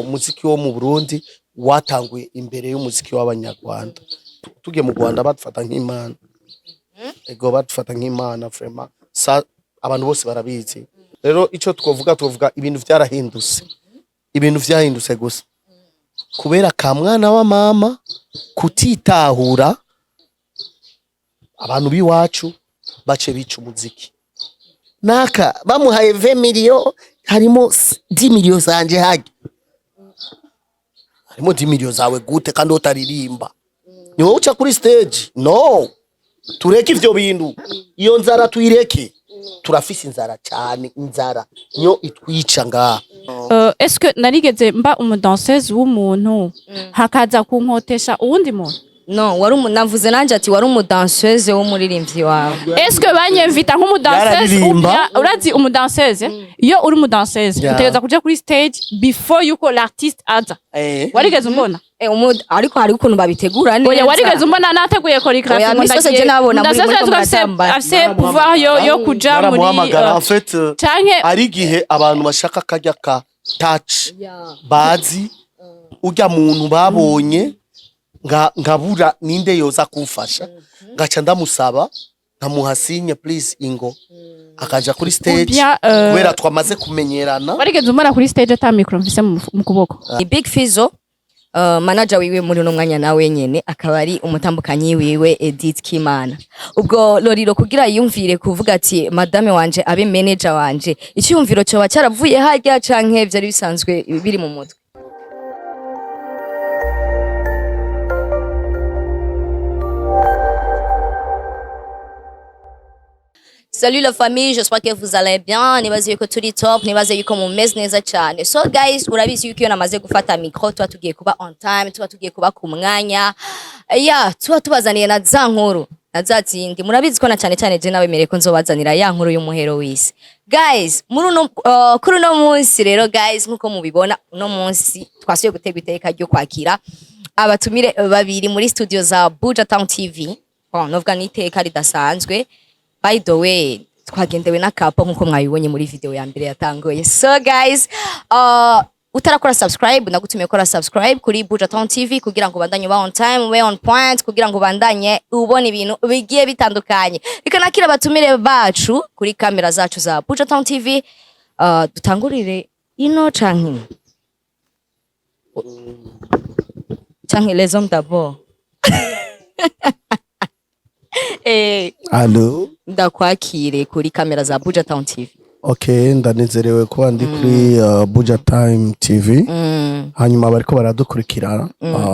umuziki wo mu Burundi watanguye imbere y'umuziki w'Abanyarwanda. Tugiye mu Rwanda badufata nk'imana. Ego badufata nk'imana vraiment. Abantu bose barabizi. Rero ico tuvuga ibintu vyarahindutse. Ibintu vyahindutse gusa. Kubera ka mwana wa mama kutitahura abantu biwacu bace bica umuziki. Naka bamuhaye 20 million harimo 10 million zanje hage. Harimo 10 million zawe gute kandi utaririmba. Ni wowe uca kuri stage? No. Tureke ivyo bintu. Iyo nzara tuyireke. Turafise inzara cyane, inzara nyo itwica ngaha. Est-ce que narigeze mba umudanseuse w'umuntu hakaza kunkotesha uwundi muntu? No, navuze nanje ati wari umudanseuse wo muririmbyi wawe. Est-ce que banyemvita nk'umudanseuse urazi umudanseuse? Iyo uri umudanseuse utegeza kuja kuri stage before yuko l'artiste aza. Warigeze umbona? Ariko hari ukuntu babitegura neza. Oya warigeze umbona nateguye choreography ngo ndagiye nabona muri afise pouvoir yo kuja muri en fait ari gihe abantu bashaka kajya ka touch bazi ujya muntu babonye ngabura ninde yoza kumfasha ngaca ndamusaba nkamuhasinye please ingo akaja kuri stage kubera twamaze kumenyerana. Warigeze umbona kuri stage ata micro mfise mu kuboko? Big Fizzo manager wiwe muri no mwanya nawe nyene akaba ari umutambukanyi wiwe Edith Kimana. Ubwo Lolilo kugira yumvire kuvuga ati madame wanje abe manager wanje icyumviro cyo bacaravuye harya canke byari bisanzwe biri mu mutwe? Salut la famille, j'espère que vous allez bien. Nibaze yuko turi top, nibaze yuko mumeze neza cyane. So guys, urabizi yuko iyo namaze gufata micro tuba tugiye kuba on time, tuba tugiye kuba ku mwanya. Tuba tubazaniye na za nkuru, na za zindi. Murabizi ko na cyane je nawe mere ko nzobazanira ya nkuru y'umuhero w'isi. Guys, kuri no munsi rero guys, nkuko mubibona uno munsi twasuye gutegwa iteka ryo kwakira abatumire babiri muri studio za Buja Town TV. Novuga ni iteka ridasanzwe. By the way, twagendewe na kapo nkuko mwabibonye muri video ya mbere yatangoye. So guys, utarakora subscribe nagutumiye kora subscribe kuri Buja Town TV kugira ngo bandanye ba on time, we on point kugira ngo bandanye ubone ibintu bigiye bitandukanye. Ikanakira batumire bacu kuri kamera zacu za Buja Town TV. Dutangurire ino canke les hommes d'abord. Allo ndakwakire kuri kamera za Buja Town TV. Okay, ndanezerewe kuba ndi kuri Buja Time TV. Hanyuma bariko baradukurikira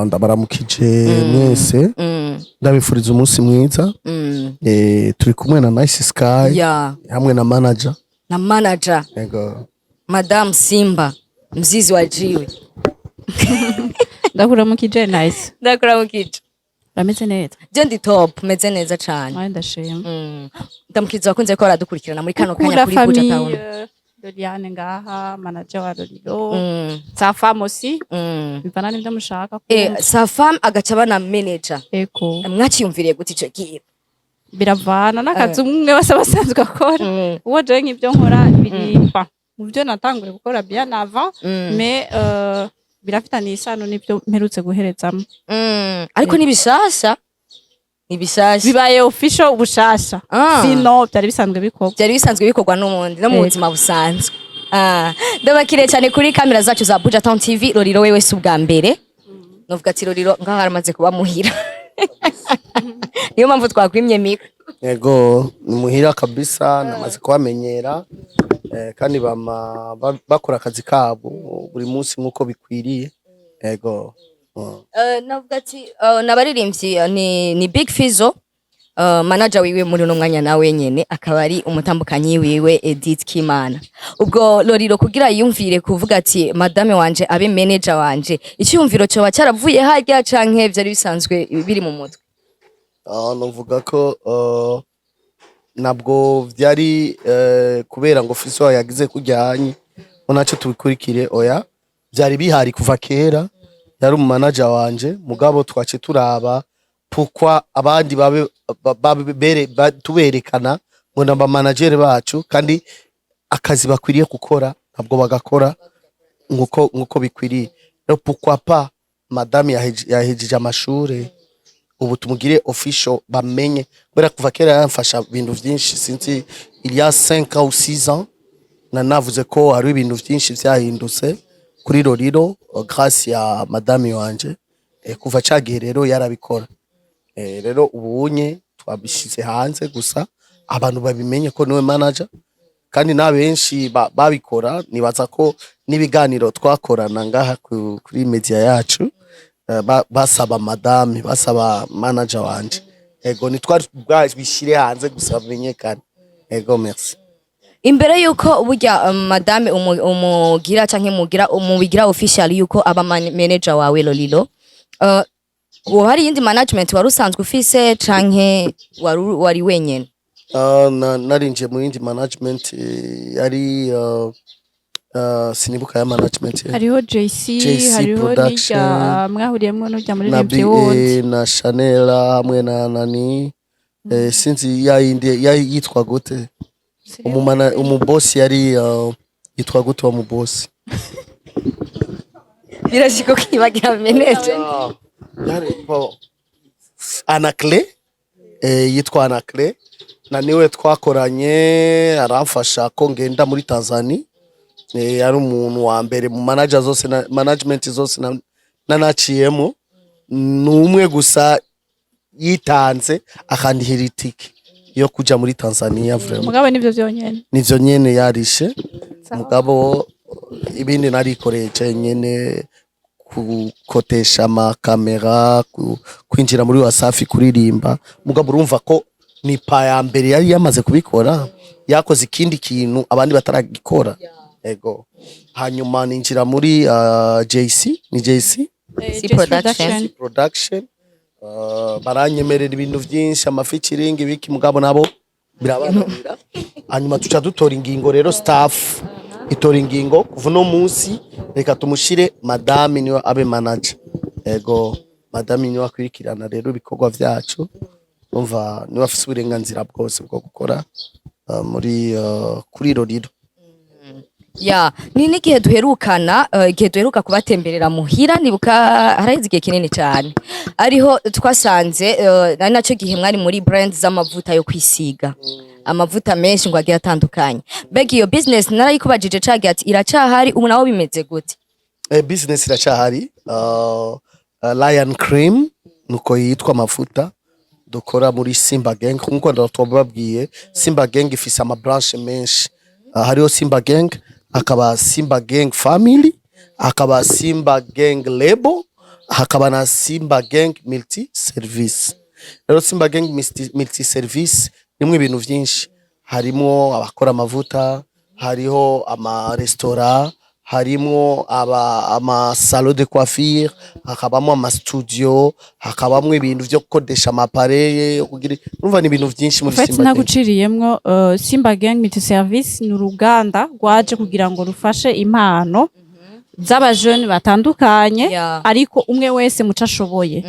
ndabaramukije mwese. Ndabifuriza umunsi mwiza. Turi kumwe na Nice Sky hamwe na manager. Yego. Madame Simba mzizi wa jiwe. Ndakuramukije Nice. Ndakuramukije. Rameze neza. Je ndi top, meze neza cyane. Ayi ndashima. Ndamukiza wakunze ko aradukurikirana muri kano kanya kuri Buja Town. LOLIANE ngaha, manager wa LOLILO. Sa femme aussi. Bivana n'ibyo mushaka ko. Sa femme agaca bana manager. Eko. Mwaciyumviriye guti ico kiyo. Biravana n'akazi umwe bose basanzwe akora. Uwo je nk'ibyo nkora birimba. Mu byo natanguye gukora bien avant, mais birafitanye isano n'ibyo mperutse guherezamo. Ariko nibishasha bibaye official ubushasha. Sino byari bisanzwe bikorwa n'umundi no mu buzima busanzwe. Ndabakire cyane kuri kamera zacu za Buja Town TV. Lolilo wewe si ubwa mbere novuga ati Lolilo ngaho haramaze kuba muhira. Niyo mpamvu twakwimye mikro. Yego ni muhira kabisa, namaze kubamenyera kandi bakora akazi kabo buri munsi nkuko bikwiriye. Yego. Navuga ati nabaririmbyi ni Big Fizzo manager wiwe muri no mwanya nawe nyene akaba ari umutambukanyi wiwe Edith Kimana. Ubwo Lolilo kugira yumvire kuvuga ati madame wanje abe manager wanje icyumviro cyo bacaravuye harya canke byari bisanzwe biri mu mutwe? Novuga ko nabwo byari kubera ngo Fizzo yagize kujyanye onacho tubikurikire oya byari bihari kuva kera. Yari manager wanje mugabo twace turaba pukwa abandi tuberekana ngo namba manager bacu kandi akazi bakwiriye gukora ntabwo bagakora nkuko bikwiriye rero pourquoi pas madame yahejeje amashuri ubu tumugire official bamenye bera kuva kera yamfasha ibintu byinshi sinzi il y a 5 ou 6 ans navuze ko hari ibintu byinshi byahindutse kuri LOLILO grâce ya madame wanje kuva cagihe rero yarabikora rero ubunye twabishize hanze gusa abantu babimenye ko niwe manager kandi na benshi babikora nibaza ko nibiganiro twakorana ngaha kuri media yacu basaba madame basaba manager wanje ego nitwari bishire hanze gusa bamenyekane ego merci imbere yuko burya madame umugira canke umubigira official yuko aba manager wawe LOLILO hari yindi management wari usanzwe ufise canke wari wenyene narinje mu yindi management yari sinibuka ya management hariho JC hariho n'ijya mwahuriyemo n'ujya muri Rempye wose na Chanel hamwe na nani sinzi yindi yitwa gute umubosi yari yitwa gute wa mubosi birashiko kibagira manager Anaclé yitwa Anaclé na niwe twakoranye aramfasha ko ngenda muri Tanzania yari umuntu wa mbere mu manager zose na management zose nanaciyemo numwe gusa yitanze akandihira itike yo kuja muri Tanzania vraiment mugabo nivyo nyene yarishe mugabo ibindi narikoreje nyene kukotesha amakamera kwinjira muri Wasafi kuririmba mugabo urumva ko ni pa ya mbere yari yamaze kubikora yakoze ikindi kintu abandi bataragikora ego hanyuma ninjira muri JC production baranyemerera ibintu byinshi amafeaturing ibiki mugabo nabo birabananira hanyuma tuca dutora ingingo rero staff itora ingingo kuva no munsi reka tumushire madame niwe abe manager ego madame niwe akwirikirana rero ibikorwa vyacu umva niwe afise uburenganzira bwose bwo gukora muri kuri LOLILO ya ni gihe duherukana igihe duheruka kubatemberera muhira nibuka harahize igihe kinini cyane ariho twasanze nari naco gihe mwari muri brand z'amavuta yo kwisiga amavuta menshi ngo agiye atandukanye begi iyo business narayikubajije cage ati iracahari ubu nawo bimeze gute business iracahari Lion cream nuko yitwa amavuta dukora muri Simba Gang nkuko ndababwiye Simba Gang ifise ama branch menshi hariho Simba Gang hakaba Simba Gang Family hakaba Simba Gang Label hakaba na Simba Gang Multi Service rero Simba Gang Multi Service nimwe ibintu byinshi harimo abakora amavuta hariho ama restaurant harimo ama salon de coiffure hakabamo ama studio hakabamo ibintu byo gukodesha amapareye kugira urumva ni ibintu byinshi muri Simba Gang naguciriyemwo Simba Gang Multi Service ni uruganda rwaje kugira ngo rufashe impano z'abajene batandukanye ariko umwe wese muca ashoboye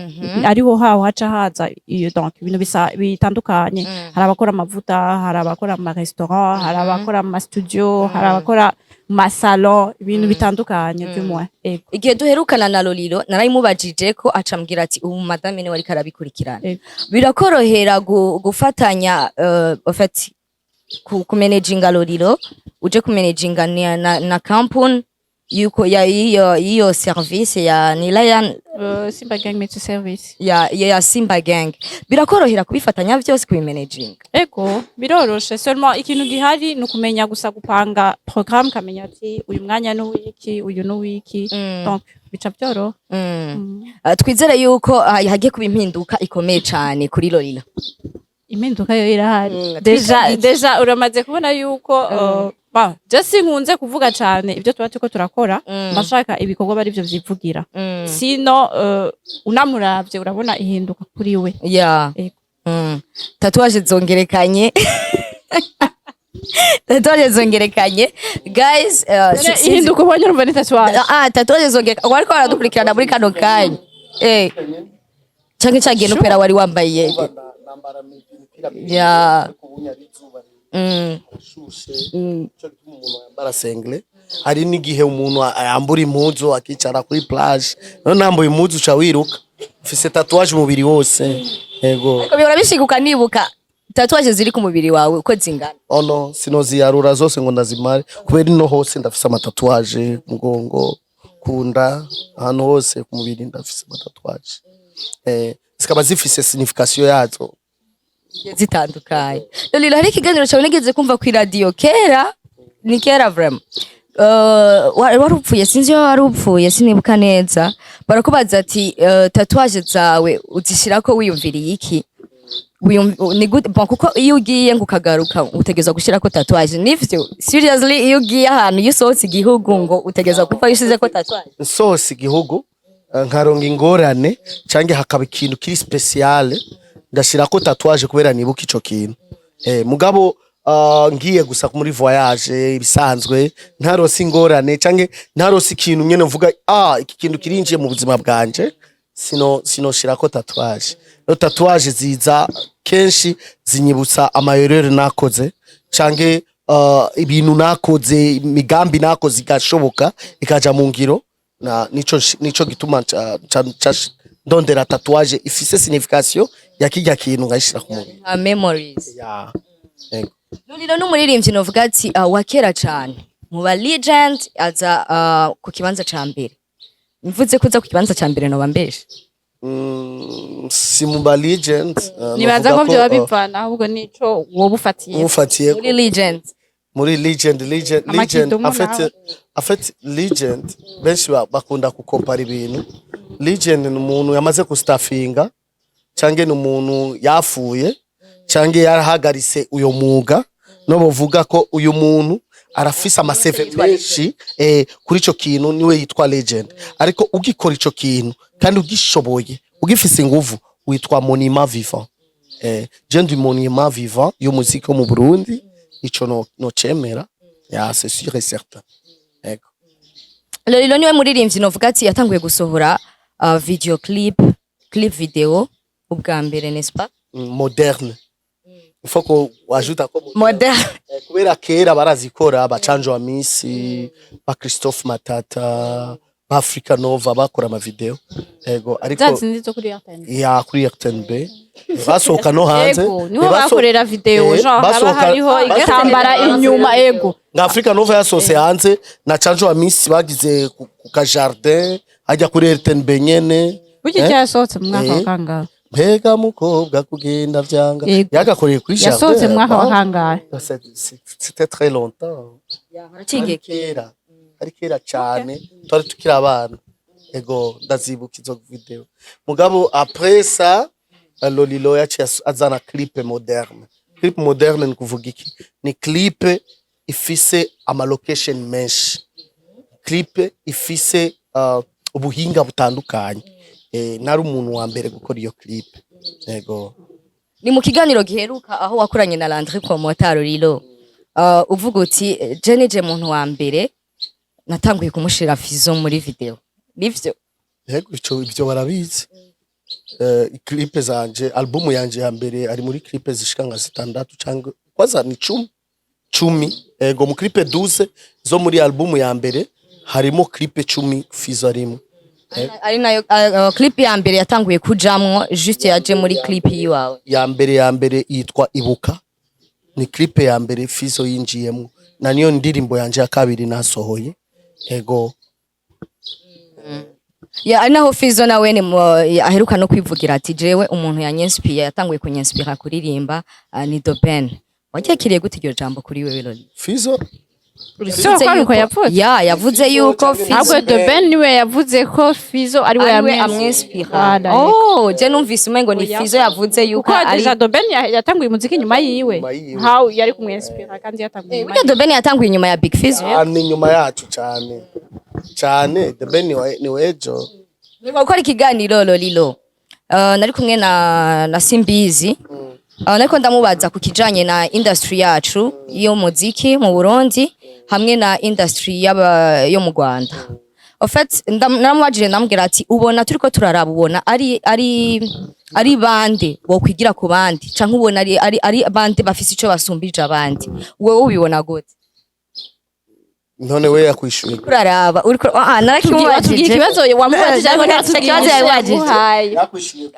ariho haca haza iyo donc ibintu bitandukanye hari abakora amavuta hari abakora ama restaurant hari abakora ama studio hari abakora ma salon ibintu bitandukanye by'umwe igihe duherukana na LOLILO narayimubajije ko acambwira ati ubu madame ni wari karabikurikirana birakorohera gufatanya ofati ku managinga LOLILO uje ku managinga na company yuko ya iyo service ya Lion Simba Gang Multi Service ya Simba Gang birakorohera kubifatanya byose ku managing ego biroroshe seulement ikintu gihari nukumenya gusa gupanga programme kamenya ati uyu mwanya no wiki uyu no wiki donc bica byoro twizere yuko hagiye kuba impinduka ikomeye cyane kuri LOLILO impinduka yo irahari deja uramaze kubona yuko just nkunze kuvuga cyane ibyo tuba tuko turakora bashaka ibikorwa bari byo vyivugira sino unamuravye urabona ihinduka kuri we tatuwaje zongerekanye tatuwaje zongerekanye guys ihinduka ubonye urumva ni tatuwaje tatuwaje zongerekanye ariko baradukurikirana muri kano kanya canke cagiye no pera wari wambaye shushe cyo gituma umuntu yambara sengle hari n'igihe umuntu yambura impuzu akicara kuri plage none nambaye impuzu uca wiruka mfise tatuwaje umubiri wose yego ariko bihora bishiguka nibuka tatuwaje ziri ku mubiri wawe uko zingana ono sinoziyarura zose ngo ndazimare kubera ino hose ndafise amatatuwaje mugongo kunda ahantu hose ku mubiri ndafise amatatuwaje zikaba zifise signification yazo zitandukanye Lolilo hari ikiganiro cyawe nigeze kumva ku radio kera ni kera vraiment wari upfuye sinzi iyo wari upfuye sinibuka neza barakubaza ati tatuwaje zawe uzishirako wiyumviriye iki ni good bon kuko iyo ugiye ngo ukagaruka utegeza gushirako tatuwaje nivyo seriously iyo ugiye ahantu yusohotse igihugu ngo utegeza kuva yishizeko tatuwaje sohotse igihugu nkaronga ingorane cange hakaba ikintu kiri special ndashirako tatuwaje kubera nibuka ico kintu mugabo ngiye gusa muri voyage ibisanzwe ntarose ingorane cange ntarose ikintu nyene mvuga iki kintu kirinjiye mu buzima bwanje sino shirako tatuwaje no tatuwaje ziza kenshi zinyibutsa amayerere nakoze cange ibintu nakoze imigambi nakoze igashoboka ikaja mu ngiro na nico gituma ndondera tatuwaje ifise signification ya kijya kintu ngashira ku mubiri memories yego Lolilo n'umuririmbyi novuga ati wakera cyane mu ba legend aza ku kibanza ca mbere mvuze kuza ku kibanza ca mbere no bambeshe si mu ba legend nibaza ko byo babivana ahubwo nico wowe ufatiye muri legend afite legend benshi bakunda kukompara ibintu legend ni umuntu yamaze kustafinga cange ni umuntu yafuye cange yarahagarise uyo muga no bavuga ko uyu muntu arafise amaseve menshi kuri ico kintu niwe yitwa legend ariko ugikora ico kintu kandi ugishoboye ugifise inguvu witwa monument vivant je ndi monument vivant y'umuziki wo mu Burundi ico no cemera c'est sûr et certain ego Lolilo niwe muririmbyi novuga ati yatanguye gusohora video clip video ubwa mbere n'est-ce pas moderne Foko wajuta ko moderne kubera kera barazikora bacanjo wa misi ba Christophe Matata ba Africa Nova bakora ama video ego ariko zazindizo kuri RTNB ya kuri RTNB basohoka no hanze niho bakorera video genre haba hariho igatambara inyuma ego nga Africa Nova yasose hanze na canjo wa misi bagize ku ka jardin ajya kuri RTNB nyene buki cyasohotse mu mwaka wa kangahe Mbega mukobwa kugenda vyanga yagakoreye kuri jardin yasohotse mu mwaka wa kangahe c'était très longtemps kera ari kera cyane twari tukira abana ego ndazibuka izo video mugabo après ça Lolilo yaciye azana clip moderne ni kuvuga iki ni clip ifise ama location menshi clip ifise ubuhinga butandukanye nari umuntu wa mbere gukora iyo clip yego ni mu kiganiro giheruka aho wakoranye na Landry Promoter Lolilo uvuga uti je muntu wa mbere natanguye kumushira Fizo muri video nivyo yego ivyo barabizi clip zanje album yanje ya mbere ari muri clip zishika nka 6 cyangwa kwaza ni 10 yego mu clip 12 zo muri album ya mbere harimo clip 10 Fizo arimo ari nayo clip ya mbere yatanguye kujamwo juste yaje muri clip yiwawe ya mbere yitwa Ibuka ni clip ya mbere Fizo yinjiyemo na niyo ndirimbo yanje ya kabiri nasohoye ego ya ari naho Fizo nawe ni aheruka no kwivugira ati jewe umuntu yanyenspire yatanguye kunyenspira kuririmba ni Doben wajekiriye gute iryo jambo kuri wewe Loli Fizo yavuze yuko Fizo ahubwo Doben niwe yavuze ko Fizo ari we amwenspira je numvise umengo ni Fizo yavuze yuko ari Doben yatanguye umuziki nyuma yiwe how yari kumwenspira kandi yatanguye Doben yatanguye nyuma ya Big Fizo ni nyuma yacu cyane Doben ni wejo niba gukora ikiganiro Lolilo nari kumwe na Simbizi nariko ndamubaza ku kijanye na industry yacu yo muziki mu Burundi hamwe na industry yo mu Rwanda en fait naramwajije ndambwira ati ubona turiko turaraba ubona ari bande bo kwigira ku bandi canke ubona ari bande bafise ico basumbije abandi wowe ubibona gute none we yakwishuye kuraraba uri narakimubajije ikibazo wamubajije ariko ikibazo yabajije yakwishuye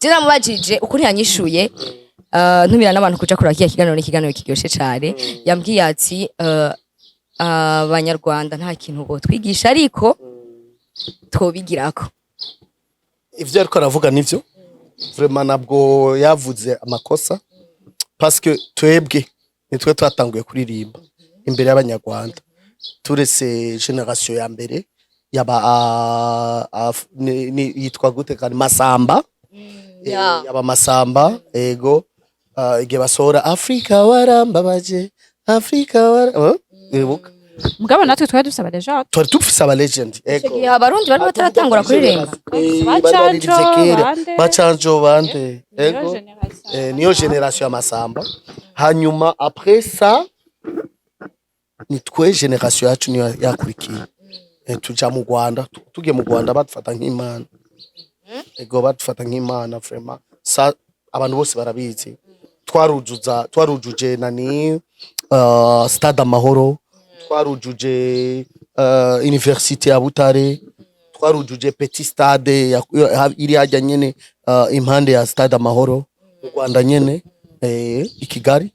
je namubajije ukuri yanyishuye ntumira n'abantu kuja kuraba kiya kiganiro n'ikiganiro kiryoshe cyane yambwiye ati Abanyarwanda nta kintu bo twigisha ariko twobigirako ivyo ariko aravuga nivyo vraiment nabwo yavuze amakosa parce que twebwe nitwe twatanguye kuririmba imbere y'Abanyarwanda turese generation ya mbere yaba yitwa gute kandi Masamba yaba Masamba ego igihe basohora Afrika warambabaje Afrika ibuka mugabo natwe twari dufise abalegend twari dufise abalegend ego igihe abarundi bari bataratangura kuririmba bacanjo bande ego niyo generation ya Masamba hanyuma après ça nitwe generation yacu niyo yakurikiye tuja mu Rwanda tugiye mu Rwanda badufata nk'imana ego badufata nk'imana vraiment ça abantu bose barabizi twarujuje nani stade amahoro twarujuje université ya Butare twarujuje petit stade iri hajya nyene impande ya stade amahoro mu Rwanda nyene i Kigali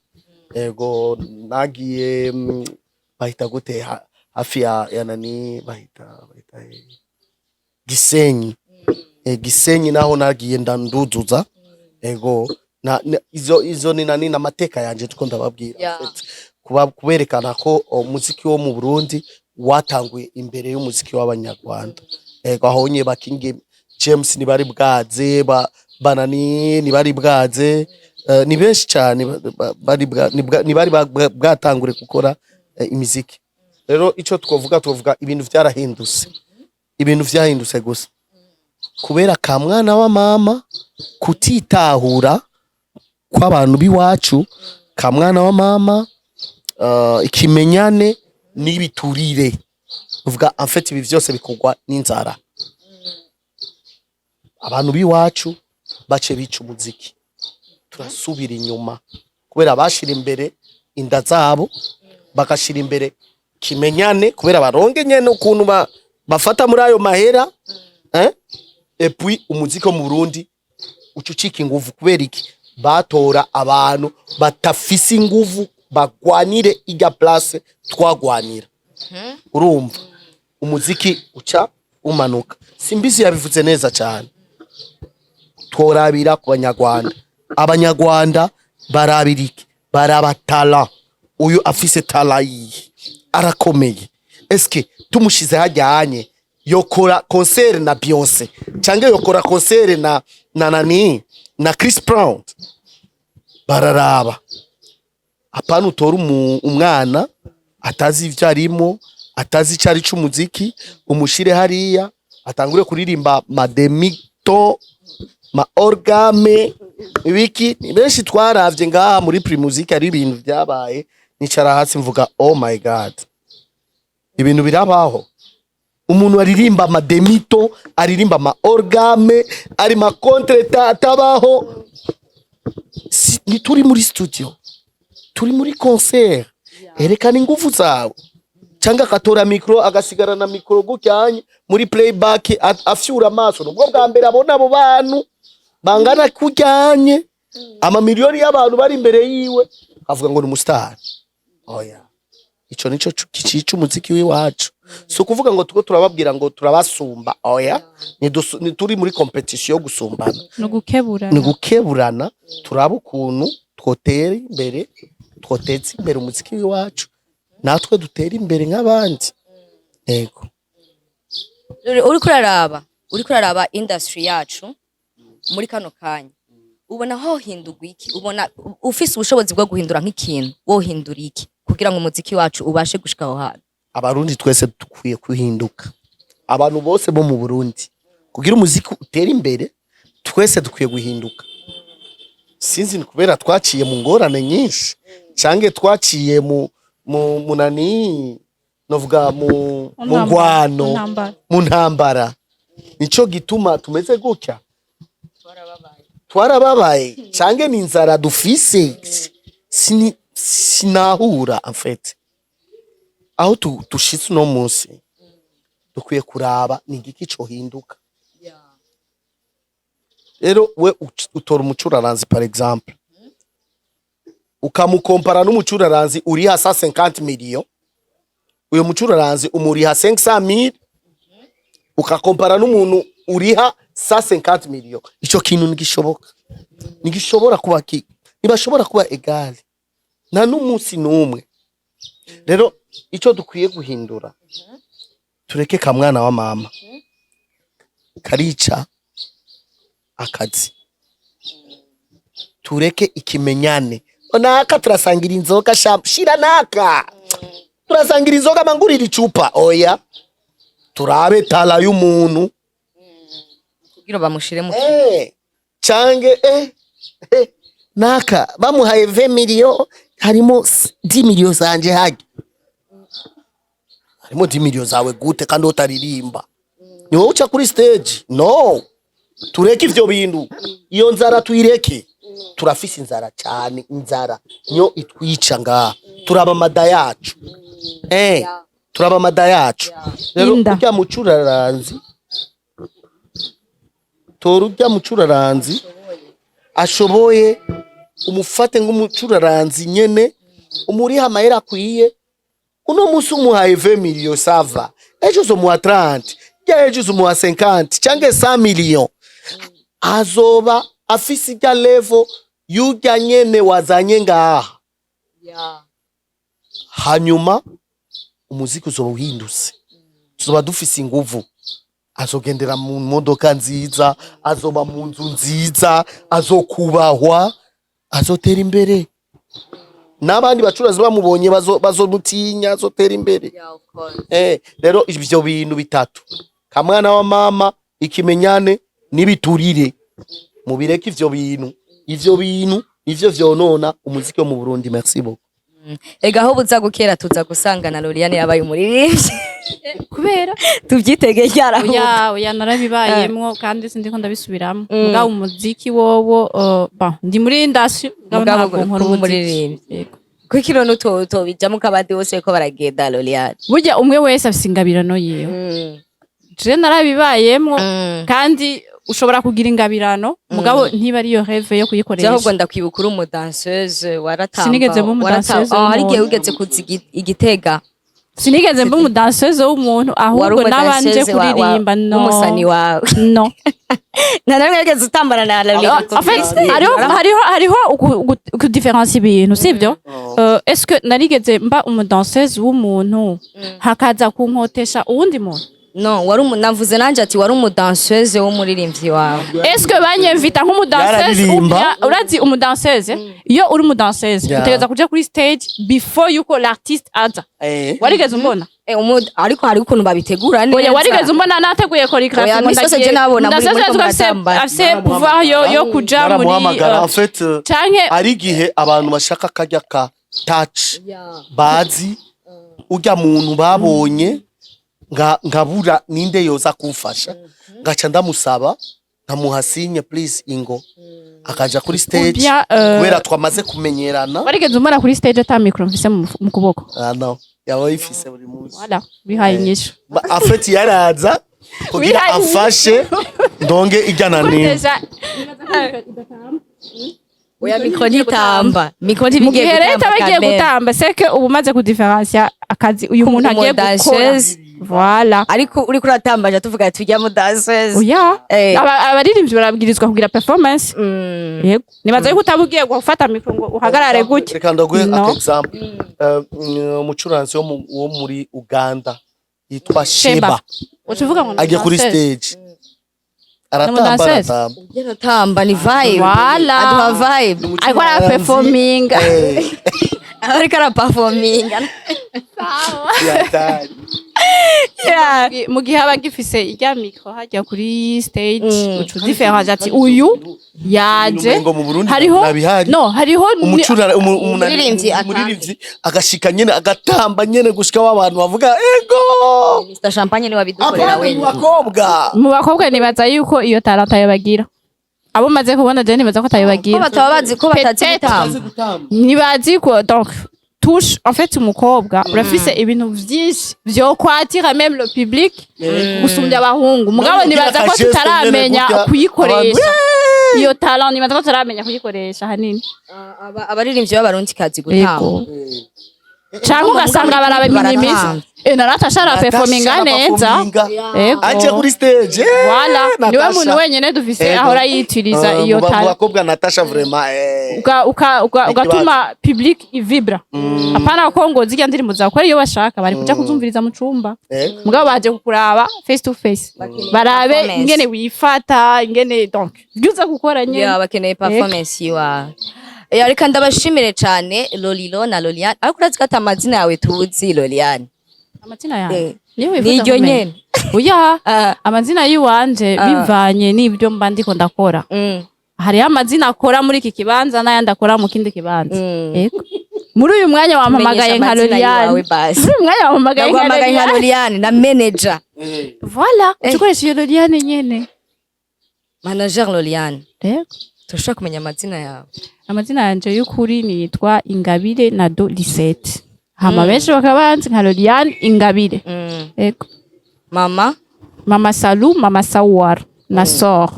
ego nagiye bahita gute hafi ya nani bahita Gisenyi Gisenyi naho nagiye ndanduzuza ego izo ni nani namateka yanje tuko ndababwira kuberekana ko umuziki wo mu Burundi watanguye imbere y'umuziki w'Abanyarwanda ego ahonye bakinge James nibari bwaze banani nibari bwaze ni benshi cyane nibari bwatangure gukora imiziki rero ico twovuga ibintu vyarahindutse gusa kubera ka mwana wa mama kutitahura kw'abantu biwacu ka mwana wa mama ikimenyane n'ibiturire uvuga en fait ibi vyose bikugwa n'inzara abantu biwacu bace bica umuziki turasubira inyuma kubera bashira imbere inda zabo bagashira imbere kimenyane kubera baronge nyene ukuntu bafata muri ayo mahera et puis umuziki mu Burundi ucucika inguvu kubera iki batora abantu batafise inguvu bagwanire ijya place twagwanira urumva umuziki uca umanuka simbizi yabivuze neza cyane tworabira ku Abanyarwanda barabiriki barabatala uyu afise talayi arakomeye eske tumushize hajyanye yokora concert na Beyoncé cyangwa yokora concert na Chris Brown bararaba apana utora umwana atazi ivyo arimo atazi icari c'umuziki umushire hariya atangure kuririmba mademito orgame ibiki benshi twaravye ngaha muri Primusic ari ibintu byabaye nicara hasi mvuga oh my god ibintu birabaho umuntu aririmba mademito aririmba orgame ari contre tabaho ni turi muri studio turi muri concert erekana ingufu zawe cyangwa akatora micro agasigara na micro gucyanye muri playback afyura amaso nubwo bwa mbere abona abo bantu bangana kujyanye amamiliyoni y'abantu bari imbere yiwe avuga ngo ni umustar oya ico nico kici umuziki w'iwacu so kuvuga ngo tuko turababwira ngo turabasumba oya ni turi muri competition yo gusumbana no gukeburana turaba ukuntu twotera imbere twotetse imbere umuziki w'iwacu natwe dutera imbere nk'abandi ego uri kuraraba industry yacu muri kano kanya ubona ho hindurwa iki ubona ufise ubushobozi bwo guhindura nk'ikintu wo hindura iki kugira ngo umuziki wacu ubashe gushika aho hantu abarundi twese dukwiye kuhinduka abantu bose bo mu Burundi kugira umuziki utera imbere twese dukwiye guhinduka sinzi kubera twaciye mu ngorane nyinshi cange twaciye mu munani novuga mu ngwano mu ntambara nico gituma tumeze gutya twarababaye cange ni inzara dufise sinahura en fait aho tushitse no munsi dukwiye kuraba ni igiki cyo hinduka. Rero we utora umucuraranzi par exemple ukamukompara n'umucuraranzi uriha 150 million, uyo mucuraranzi umuriha 500,000 ukakompara n'umuntu uriha 150 million, ico kintu nigishobora kuba ntibashobora kuba egal nta n'umunsi n'umwe. Rero ico dukwiye guhindura, tureke kamwana wa mama karica akazi, tureke ikimenyane. Onaka turasangira inzoga shira naka turasangira inzoga mangurira icupa, oya turabe tala y'umuntu kugira bamushire mu cange naka bamuhaye 20 million harimo 10 million zanje hage, harimo 10 million zawe gute kandi utaririmba? Ni wowe uca kuri stage? No, tureke ivyo bintu, iyo nzara tuyireke. Turafise inzara cyane, inzara nyo itwica ngaha, turaba mada yacu turaba mada yacu. Rero urya mucuraranzi urya mucuraranzi ashoboye umufate nk'umucuraranzi nyene umuriha amahera akwiye. Uno musi umuhaye 20 million sava, ejo uzomuha 30, ejo uzomuha 50 canke 100 million, azoba afisi ga level yujya nyene wazanye ngaha. Hanyuma umuziki uzoba uhindutse, tuzoba dufise inguvu, azogendera mu modoka nziza, azoba mu nzu nziza, azokubahwa, azotera imbere, n'abandi bacurazi bamubonye bazomutinya, azotera imbere. Rero ivyo bintu bitatu, kamwana wa mama, ikimenyane n'ibiturire, mubireke ivyo bintu ivyo vyonona umuziki wo mu Burundi. Merci beaucoup. Ega aho buza gukera tuza gusangana Loliane yabaye umuririmbyi kubera tuvyitege cyara. Oya narabibayemwo kandi sindiko ndabisubiramo. Mugabo umuziki wowo ndi muri industry mugabo nkora umuririmbyi. Kuki rero to bijamo kabandi bose ko baragenda Loliane? Burya umwe wese afise ingabirano yiwe. Je narabibayemwo kandi ushobora kugira ingabirano mugabo ntiba ari yo rêve yo kuyikoresha. Ahubwo ndakwibuka uri umudanseuse waratamba. Sinigeze mba umudanseuse. Hari igihe ugeze Igitega. Sinigeze mba umudanseuse w'umuntu, ahubwo nabanje kuririmba. No umusani wawe no naramwe yageze utambana na Loliane. En fait hariho ku différence ibintu sivyo. Est-ce que narigeze mba umudanseuse w'umuntu hakaza kunkotesha uwundi muntu? No, navuze nanje ati wari umudanseuse w'umuririmbyi wawe. Est-ce que banyemvita nk'umudanseuse? Urazi umudanseuse iyo uri umudanseuse utegeza kuja kuri stage before yuko l'artiste aza. Warigeze umbona? Ariko hari ukuntu babitegura neza. Oya warigeze umbona nateguye choreography ngo ndagiye. Afise pouvoir yo kuja muri en fait ari gihe abantu bashaka kajya ka touch bazi ujya muntu babonye ngabura ninde yoza kumfasha, ngaca ndamusaba nkamuhasinye please ingo akaja kuri stage kubera twamaze kumenyerana. Warigeze umara kuri stage ata micro mfise mu kuboko? No, yawe ifise buri munsi. Voilà, bihaye inyishu. Afeti yaraza kugira afashe ndonge ijyana ni. Oya micro ntitamba. Micro ntibigiye gutamba. Bagiye gutamba, c'est que ubu maze ku différencier akazi uyu muntu agiye gukora. Voilà. Ariko uri kuratambaje tuvuga tujya mu danseuse. Oya. Abaririmbyi barabwirizwa kugira performance. Yego. Nibaza yuko utabugiye gufata micro ngo uhagarare gutya. Reka ndaguhe example. Umucuranzi wo muri Uganda yitwa Sheba. Ucuvuga ngo agiye kuri stage. Aratamba ni vibe. Voilà. Aduha vibe. Ariko ara performing. Ariko ara performing. Sawa. Mu gihe aba gifise irya micro hajya kuri stage ucu différence ati uyu yaje hariho umuririmbyi agashika nyene agatamba nyene gushika w'abantu bavuga ego Mr Champagne ni wabidukorera wewe. Mu bakobwa nibaza yuko iyo talanta yabagira. Abo maze kubona je nibaza ko tayibagira. Ko batabazi ko batazi gutamba. Nibazi ko donc touche en fait umukobwa urafise ibintu vyinshi vyo kwatira même le public gusumbya abahungu mugabo nibaza ko tutaramenya kuyikoresha iyo talent nibaza ko tutaramenya kuyikoresha hanini abaririmbyi b'abarundi kazi gutanga cyangwa ugasanga barabiminimise Natasha ara performinga neza aje kuri stage voilà niwe muntu wenyene dufise ahora yitiriza iyo talent bakobwa Natasha vraiment ugatuma public ivibra apana ko ngo zijya ndirimbo zakora iyo bashaka bari kuja kuzumviriza mu cumba mugabo baje kukuraba face to face barabe ingene wifata ingene donc byuza gukora nyene bakeneye performance yiwa reka ndabashimire cyane Lolilo na Loliane ariko urazi kata amazina yawe tuzi Loliane amazina yawe niryo nyene oya amazina yiwanje bivanye n'ibyo mba ndiko ndakora hari amazina akora muri iki kibanza n'ayandi akora mu kindi kibanza yego muri uyu mwanya wampamagaye nka Loliane muri uyu mwanya wampamagaye nka Loliane na manager voilà tukoresha Loliane nyene manager Loliane yego turashaka kumenya amazina yawe amazina yanje y'ukuri nitwa Ingabire na do Lisette hama benshi bakabanzi nka Loliane Ingabire yego mama Salou mama Sawar na Sor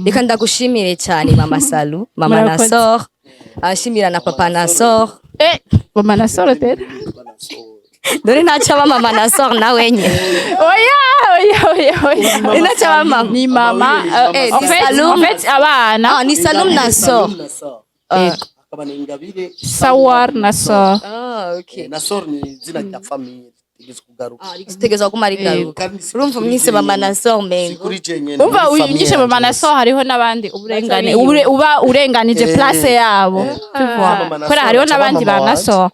reka ndagushimire cyane mama Salou mama na Sor ashimira na papa na Sor mama na Sor tete dore ntacyo mama na Sor nawe nye oya ntacyo mama ni mama en fait abana ni Salou na Sor akabana Ingabire Sawar na Sor okay na Sor ni zina rya famille tegeza kumarigaruka urumva mwise mama na Sor mengo umva uyinyishe mama na Sor hariho nabandi uburengane uba urenganije place yabo kora hariho nabandi bana Sor